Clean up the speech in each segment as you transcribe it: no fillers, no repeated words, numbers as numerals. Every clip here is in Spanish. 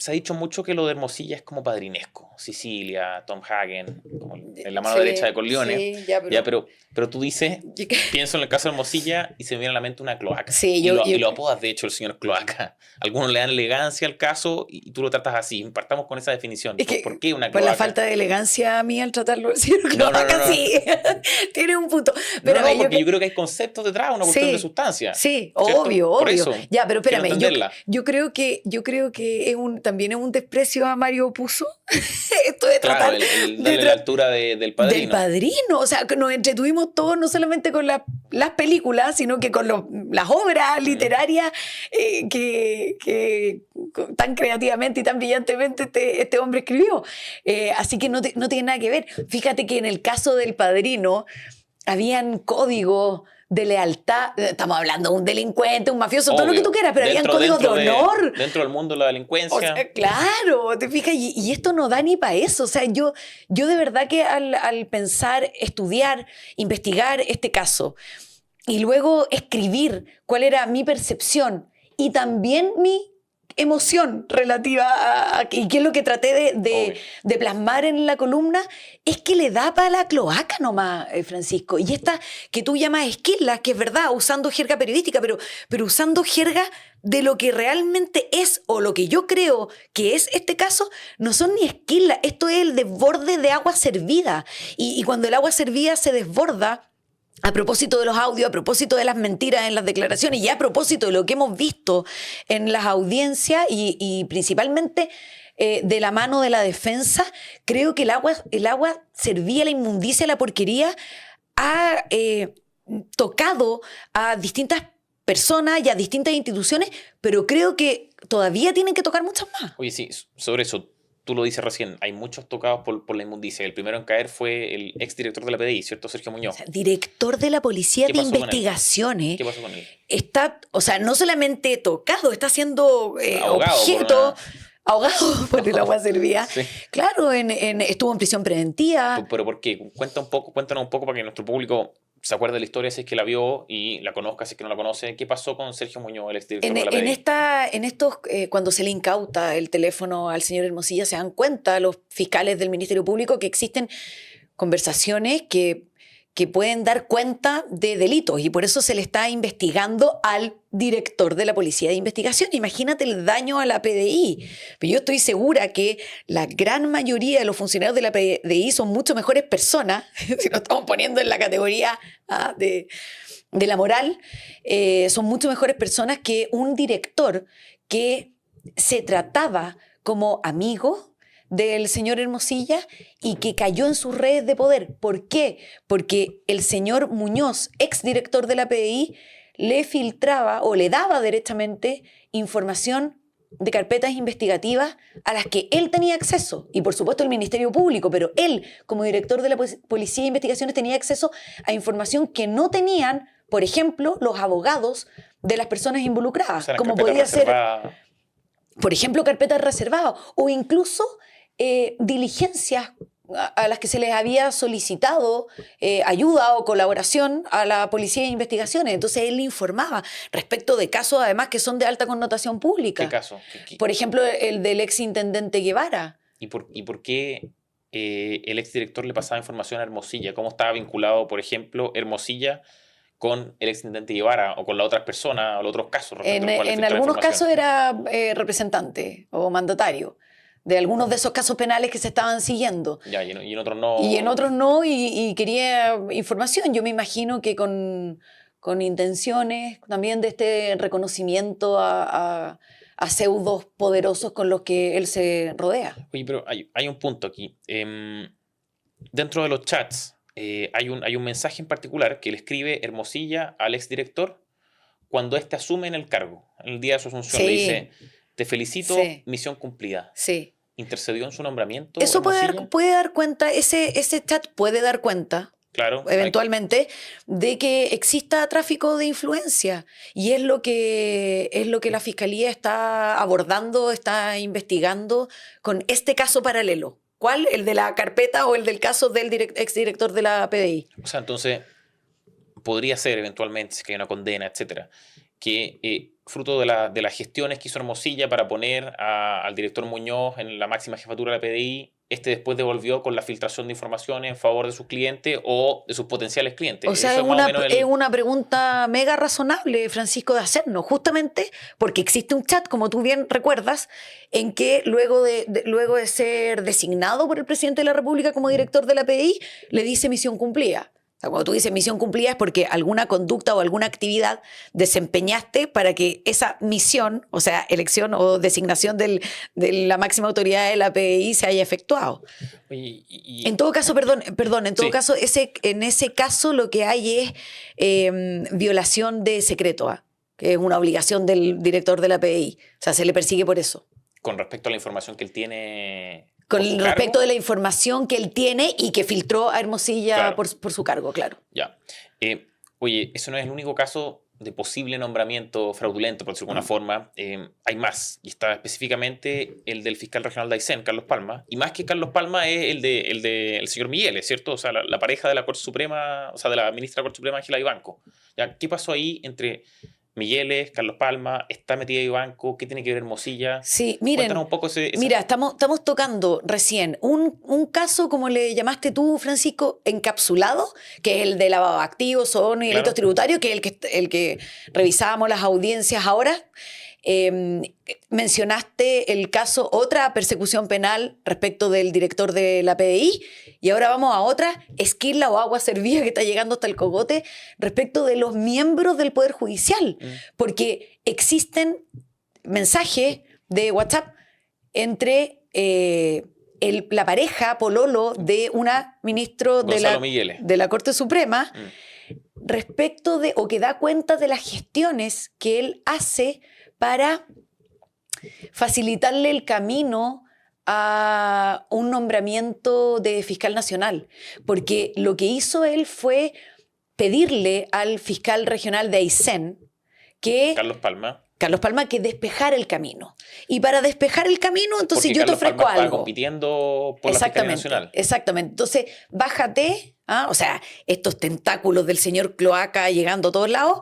se ha dicho mucho que lo de Hermosilla es como padrinesco. Sicilia, Tom Hagen, como en la mano derecha de Corleone. Sí, ya, Ya, pero tú dices, yo- pienso en el caso de Hermosilla y se me viene a la mente una cloaca. Sí, y lo apodas, de hecho, el señor cloaca. Algunos le dan elegancia al caso y tú lo tratas así. Partamos con esa definición. es que, ¿Por qué una pues cloaca? la falta de elegancia mía al tratarlo del señor No, Cloaca, no. sí. Tiene un punto. Pero No, a ver, porque yo creo que hay conceptos detrás, una cuestión de sustancia. Sí, ¿cierto? obvio. Por eso, Ya, pero quiero espérame, entenderla. yo creo que también es un desprecio a Mario Puzo. Esto de Claro, tratar el darle la altura del Padrino. del Padrino. O sea, que nos entretuvimos todos, no solamente con las películas, sino que con las obras literarias que tan creativamente y tan brillantemente este hombre escribió. Así que no tiene nada que ver. Fíjate que en el caso del Padrino habían códigos de lealtad. Estamos hablando de un delincuente, un mafioso, todo lo que tú quieras, pero habían códigos de honor. Dentro del mundo de la delincuencia. O sea, claro, te fijas, y esto no da ni para eso. O sea, yo de verdad que al pensar, estudiar, investigar este caso y luego escribir cuál era mi percepción y también mi emoción relativa y qué es lo que traté de plasmar en la columna, es que le da para la cloaca nomás, Francisco. Y esta que tú llamas esquila, que es verdad, usando jerga periodística, pero usando jerga de lo que realmente es, o lo que yo creo que es este caso, no son ni esquilas, esto es el desborde de agua servida. Y cuando el agua servida se desborda, a propósito de los audios, a propósito de las mentiras en las declaraciones y a propósito de lo que hemos visto en las audiencias y principalmente de la mano de la defensa, creo que el agua servía, la inmundicia, la porquería, ha tocado a distintas personas y a distintas instituciones, pero creo que todavía tienen que tocar muchas más. Oye, sí, sobre eso. Tú lo dices recién, hay muchos tocados por la inmundicia. El primero en caer fue el exdirector de la PDI, ¿cierto? Sergio Muñoz. O sea, director de la Policía de Investigaciones. ¿Qué pasó con él? Está, o sea, no solamente tocado, está siendo ahogado objeto... Ahogado por el agua servía. Sí. Claro, estuvo en prisión preventiva. ¿Pero por qué? Cuéntanos un poco para que nuestro público se acuerde de la historia si es que la vio y la conozca, si es que no la conoce. ¿Qué pasó con Sergio Muñoz, el exdirector de la PDI? Cuando se le incauta el teléfono al señor Hermosilla, se dan cuenta los fiscales del Ministerio Público que existen conversaciones que pueden dar cuenta de delitos y por eso se le está investigando al director de la Policía de Investigación. Imagínate el daño a la PDI. Pero yo estoy segura que la gran mayoría de los funcionarios de la PDI son mucho mejores personas, si nos estamos poniendo en la categoría de la moral, son mucho mejores personas que un director que se trataba como amigo del señor Hermosilla y que cayó en sus redes de poder. ¿Por qué? Porque el señor Muñoz, exdirector de la PDI, le filtraba o le daba derechamente información de carpetas investigativas a las que él tenía acceso. Y por supuesto el Ministerio Público, pero él, como director de la Policía de Investigaciones, tenía acceso a información que no tenían, por ejemplo, los abogados de las personas involucradas. O sea, como podía ser, por ejemplo, carpetas reservadas o incluso diligencias a las que se les había solicitado ayuda o colaboración a la Policía de Investigaciones. Entonces él le informaba respecto de casos además que son de alta connotación pública. ¿Qué caso? Por ejemplo, el del exintendente Guevara. ¿Y por qué el exdirector le pasaba información a Hermosilla? ¿Cómo estaba vinculado, por ejemplo, Hermosilla con el exintendente Guevara o con las otras personas o los otros casos? En algunos casos era representante o mandatario de algunos de esos casos penales que se estaban siguiendo. Ya, y en otros no. Y en otros no, y quería información. Yo me imagino que con intenciones también de este reconocimiento a pseudos poderosos con los que él se rodea. Oye, pero hay un punto aquí. Dentro de los chats hay un mensaje en particular que le escribe Hermosilla al exdirector cuando éste asume en el cargo. En el día de su asunción le dice: te felicito, misión cumplida. Sí. ¿Intercedió en su nombramiento? Eso puede dar cuenta, ese chat puede dar cuenta, claro, eventualmente, de que exista tráfico de influencia. Y es lo que la Fiscalía está abordando, está investigando con este caso paralelo. ¿Cuál? ¿El de la carpeta o el del caso del exdirector de la PDI? O sea, entonces, podría ser eventualmente, si hay una condena, etcétera, que fruto de las gestiones que hizo Hermosilla para poner al director Muñoz en la máxima jefatura de la PDI, después devolvió con la filtración de información en favor de sus clientes o de sus potenciales clientes. O sea, Eso es una pregunta mega razonable, Francisco, de hacernos, justamente porque existe un chat, como tú bien recuerdas, en que luego de ser designado por el presidente de la República como director de la PDI, le dice misión cumplida. O sea, cuando tú dices misión cumplida es porque alguna conducta o alguna actividad desempeñaste para que esa misión, o sea, elección o designación de la máxima autoridad de la PDI se haya efectuado. En todo caso, en todo caso, en ese caso lo que hay es violación de secreto, que es una obligación del director de la PDI. O sea, se le persigue por eso. Con respecto a la información que él tiene... Con respecto de la información que él tiene y que filtró a Hermosilla, claro, por su cargo, claro. Ya. Oye, eso no es el único caso de posible nombramiento fraudulento, por decirlo de alguna forma. Hay más, y está específicamente el del fiscal regional de Aysén, Carlos Palma. Y más que Carlos Palma es el del señor Miguel, ¿cierto? O sea, la pareja de la Corte Suprema, o sea, de la ministra de la Corte Suprema, Ángela Vivanco. ¿Ya? ¿Qué pasó ahí entre Migueles, Carlos Palma? ¿Está metida Vivanco? ¿Qué tiene que ver Hermosilla? Sí, miren, cuéntanos un poco mira, estamos tocando recién un caso, como le llamaste tú, Francisco, encapsulado, que es el de lavado de activos, soborno y delitos tributarios, que es el que revisábamos las audiencias ahora. Mencionaste el caso, otra persecución penal respecto del director de la PDI, y ahora vamos a otra, esquila o agua servida que está llegando hasta el cogote, respecto de los miembros del Poder Judicial, porque existen mensajes de WhatsApp entre la pareja pololo de una ministro de la Corte Suprema respecto de, o que da cuenta de las gestiones que él hace para facilitarle el camino a un nombramiento de fiscal nacional. Porque lo que hizo él fue pedirle al fiscal regional de Aysén Carlos Palma, que despejara el camino. Y para despejar el camino, entonces yo te ofrezco algo. Está compitiendo por la Fiscalía Nacional. Exactamente. Entonces, bájate, o sea, estos tentáculos del señor Cloaca llegando a todos lados,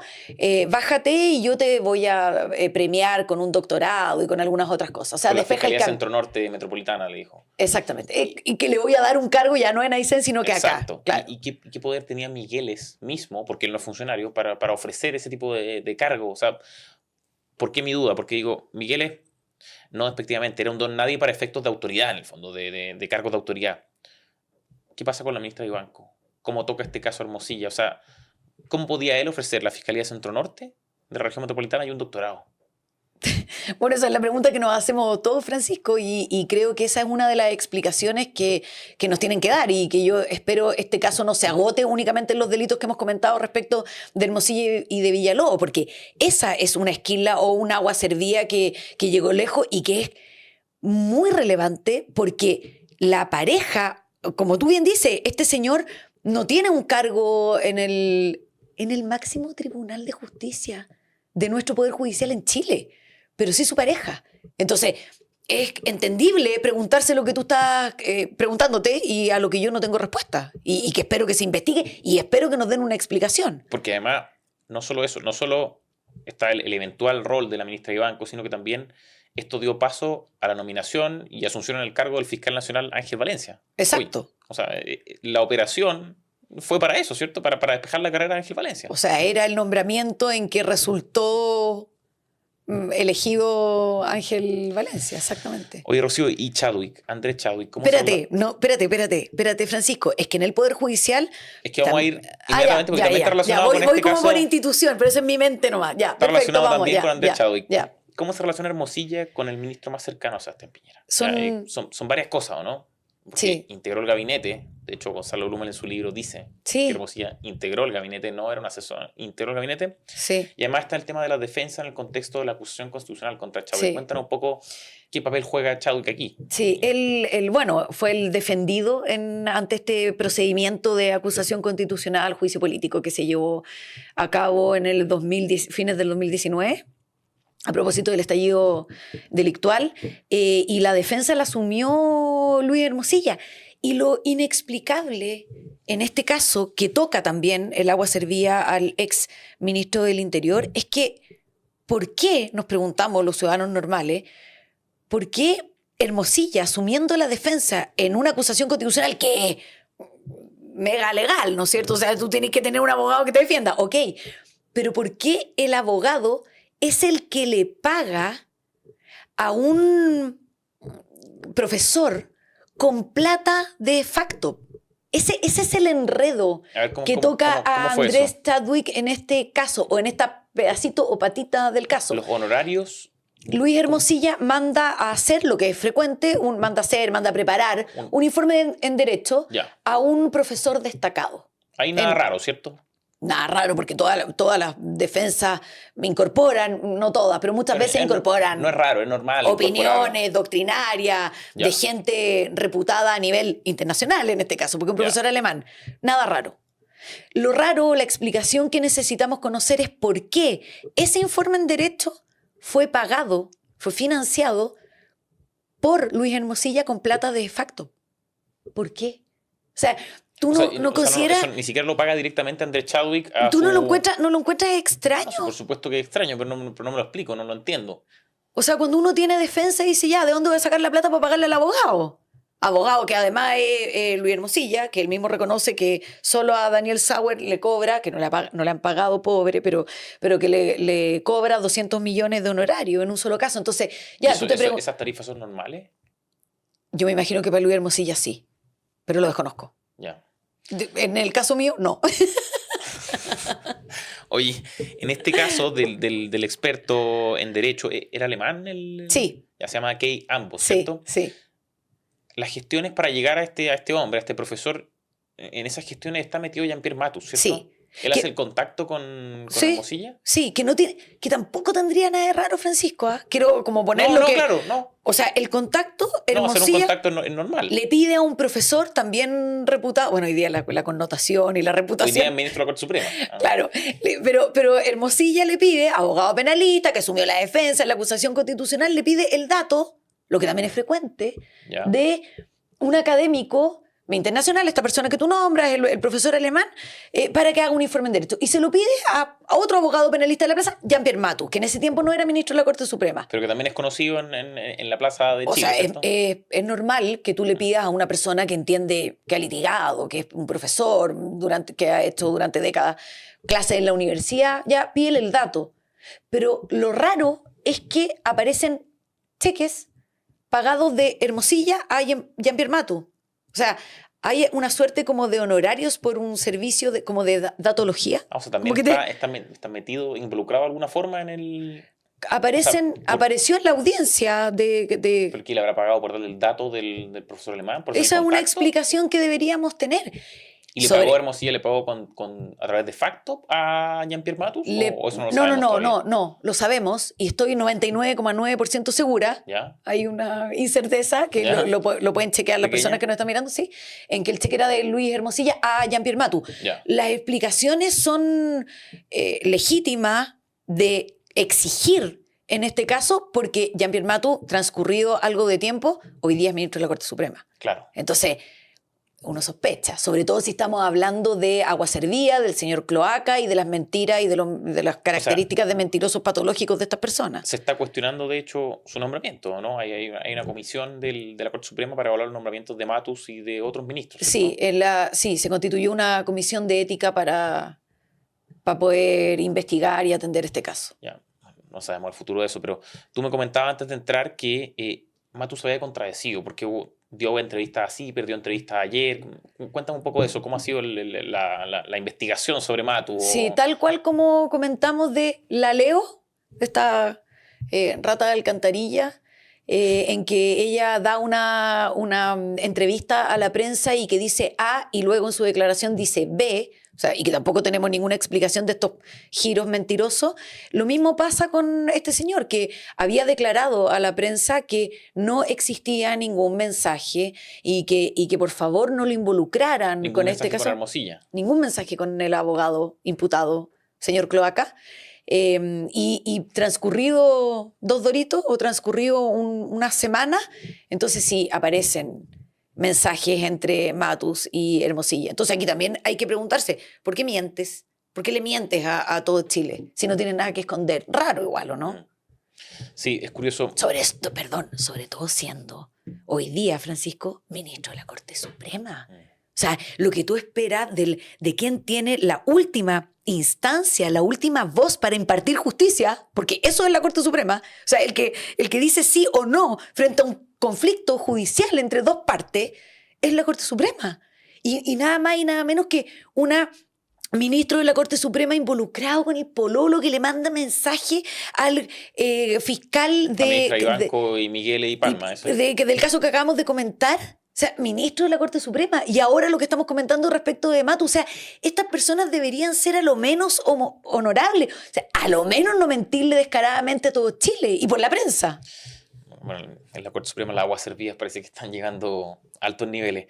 bájate y yo te voy a premiar con un doctorado y con algunas otras cosas. O sea, despeja el camino. Centro Norte Metropolitana, le dijo. Exactamente. Y que le voy a dar un cargo ya no en Aysén, sino que acá. Claro. ¿Y qué poder tenía Migueles mismo, porque él no es funcionario, para ofrecer ese tipo de cargo? O sea, ¿por qué mi duda? Porque digo, Migueles, no despectivamente, era un don nadie para efectos de autoridad, en el fondo, de cargos de autoridad. ¿Qué pasa con la ministra Vivanco? ¿Cómo toca este caso Hermosilla? O sea, ¿cómo podía él ofrecer la Fiscalía Centro Norte de la región metropolitana y un doctorado? Bueno, esa es la pregunta que nos hacemos todos, Francisco, y creo que esa es una de las explicaciones que nos tienen que dar, y que yo espero este caso no se agote únicamente en los delitos que hemos comentado respecto de Hermosilla y de Villalobos, porque esa es una esquila o un agua servida que llegó lejos y que es muy relevante, porque la pareja, como tú bien dices, este señor no tiene un cargo en el máximo tribunal de justicia de nuestro Poder Judicial en Chile, pero sí su pareja. Entonces, es entendible preguntarse lo que tú estás preguntándote y a lo que yo no tengo respuesta. Y que espero que se investigue y espero que nos den una explicación. Porque además, no solo eso, no solo está el eventual rol de la ministra Vivanco, sino que también esto dio paso a la nominación y asunción en el cargo del fiscal nacional Ángel Valencia. Exacto. Hoy. O sea, la operación fue para eso, ¿cierto? Para despejar la carrera de Ángel Valencia. O sea, era el nombramiento en que resultó elegido Ángel Valencia, exactamente. Oye, Rocío, y Chadwick, Andrés Chadwick, ¿cómo espérate, Francisco, es que en el Poder Judicial... Es que vamos a ir inmediatamente, porque también está relacionado con este caso... Voy como por institución, pero eso es mi mente nomás. Ya, está perfecto, relacionado vamos, también con Andrés Chadwick. Ya. ¿Cómo se relaciona Hermosilla con el ministro más cercano a Sebastián Piñera? Son varias cosas, ¿o no? Porque sí. Integró el gabinete. De hecho, Gonzalo Blumen en su libro dice que Hermosilla integró el gabinete, no era un asesor, integró el gabinete. Sí. Y además está el tema de la defensa en el contexto de la acusación constitucional contra Chadwick. Sí. Cuéntanos un poco qué papel juega Chadwick aquí. Sí, él fue el defendido ante este procedimiento de acusación constitucional, juicio político que se llevó a cabo en el fines del 2019. A propósito del estallido delictual, y la defensa la asumió Luis Hermosilla. Y lo inexplicable en este caso, que toca también el agua servida al ex ministro del Interior, es que ¿por qué, nos preguntamos los ciudadanos normales, por qué Hermosilla, asumiendo la defensa en una acusación constitucional que es mega legal, ¿no es cierto? O sea, tú tienes que tener un abogado que te defienda, ok, pero ¿por qué el abogado es el que le paga a un profesor con plata de facto? Ese es el enredo A ver, que toca a cómo fue Andrés eso? Chadwick en este caso, o en esta pedacito o patita del caso. Los honorarios, Luis Hermosilla manda a hacer lo que es frecuente, manda a preparar un informe en derecho ya. a un profesor destacado. Hay nada raro, ¿cierto? Nada raro, porque todas las defensas incorporan, no todas, pero muchas veces incorporan No es raro, es normal. opiniones doctrinarias Ya. de gente reputada a nivel internacional, en este caso, porque un profesor alemán. Nada raro. Lo raro, la explicación que necesitamos conocer es por qué ese informe en derecho fue pagado, fue financiado por Luis Hermosilla con plata de facto. ¿Por qué? O sea, tú no consideras... eso ni siquiera lo paga directamente Andrés Chadwick ¿Tú no lo encuentras extraño? No, por supuesto que es extraño, pero no me lo explico, no lo entiendo. O sea, cuando uno tiene defensa dice, ya, ¿de dónde voy a sacar la plata para pagarle al abogado? Abogado que además es Luis Hermosilla, que él mismo reconoce que solo a Daniel Sauer le cobra, que no le han pagado, pobre, pero que le cobra 200 millones de honorario en un solo caso. Entonces, ya, ¿Esas tarifas son normales? Yo me imagino que para Luis Hermosilla sí, pero lo desconozco. Ya. En el caso mío, no. Oye, en este caso del experto en derecho, ¿era alemán? Sí. Ya se llama Kay Ambos, ¿cierto? Sí. Las gestiones para llegar a este hombre, a este profesor, en esas gestiones está metido Jean-Pierre Matus, ¿cierto? Sí. ¿Él hace el contacto con Hermosilla? Sí, que tampoco tendría nada de raro, Francisco. Quiero como ponerlo No, claro, no. O sea, el contacto, Hermosilla... hacer un contacto es normal. Le pide a un profesor también reputado... Bueno, hoy día la connotación y la reputación... Hoy día es ministro de la Corte Suprema. Claro, pero Hermosilla le pide, abogado penalista, que asumió la defensa en la acusación constitucional, le pide el dato, lo que también es frecuente, Ya. de un académico internacional, esta persona que tú nombras, el profesor alemán, para que haga un informe en derecho. Y se lo pide a otro abogado penalista de la plaza, Jean-Pierre Matus, que en ese tiempo no era ministro de la Corte Suprema. Pero que también es conocido en la plaza de Chile, O sea, ¿cierto? es normal que tú le pidas a una persona que entiende, que ha litigado, que es un profesor, que ha hecho durante décadas clases en la universidad, ya pídele el dato. Pero lo raro es que aparecen cheques pagados de Hermosilla a Jean-Pierre Matus. O sea, hay una suerte como de honorarios por un servicio como de datología. O sea, también está metido, involucrado de alguna forma en el... Apareció en la audiencia de... ¿Por qué le habrá pagado por darle el dato del profesor alemán? ¿Por Esa es una contacto? explicación que deberíamos tener. ¿Y le pagó Hermosilla, le pagó a través de facto a Jean-Pierre Matus? ¿O eso no lo sabemos todavía? No, lo sabemos y estoy 99,9% segura. ¿Ya? Hay una incerteza que lo pueden chequear las personas que nos están mirando, sí, en que el cheque era de Luis Hermosilla a Jean-Pierre Matus. Ya. Las explicaciones son legítimas de exigir en este caso porque Jean-Pierre Matus, transcurrido algo de tiempo, hoy día es ministro de la Corte Suprema. Claro. Entonces, uno sospecha, sobre todo si estamos hablando de agua servida, del señor Cloaca y de las mentiras y de las características de mentirosos patológicos de estas personas. Se está cuestionando, de hecho, su nombramiento, ¿no? Hay una comisión de la Corte Suprema para evaluar los nombramientos de Matus y de otros ministros. Sí, sí, se constituyó una comisión de ética para poder investigar y atender este caso. Ya, no sabemos el futuro de eso, pero tú me comentabas antes de entrar que Matus se había contradecido porque dio entrevistas así, perdió entrevistas ayer. Cuéntame un poco de eso, ¿cómo ha sido la investigación sobre Matus? Sí, tal cual como comentamos de la Leo, esta rata de alcantarilla, en que ella da una entrevista a la prensa y que dice A y luego en su declaración dice B, o sea, y que tampoco tenemos ninguna explicación de estos giros mentirosos. Lo mismo pasa con este señor, que había declarado a la prensa que no existía ningún mensaje y que por favor no lo involucraran con este caso. Con Hermosilla. Ningún mensaje con el abogado imputado, señor Cloaca. Y transcurrido 2 doritos o transcurrido una semana, entonces sí aparecen mensajes entre Matus y Hermosilla. Entonces aquí también hay que preguntarse, ¿por qué mientes? ¿Por qué le mientes a todo Chile si no tienes nada que esconder? Raro igual, ¿o no? Sí, es curioso. Sobre esto, perdón, sobre todo siendo hoy día, Francisco, ministro de la Corte Suprema. O sea, lo que tú esperas de quien tiene la última instancia, la última voz para impartir justicia, porque eso es la Corte Suprema, o sea, el que dice sí o no frente a un conflicto judicial entre dos partes, es la Corte Suprema. Y nada más y nada menos que una ministro de la Corte Suprema involucrado con el pololo que le manda mensaje al fiscal La ministra Ivanco y Miguel y Palma. del caso que acabamos de comentar. O sea, ministro de la Corte Suprema. Y ahora lo que estamos comentando respecto de Matu. O sea, estas personas deberían ser a lo menos honorables. O sea, a lo menos no mentirle descaradamente a todo Chile y por la prensa. Bueno, en la Corte Suprema las aguas servidas parece que están llegando a altos niveles.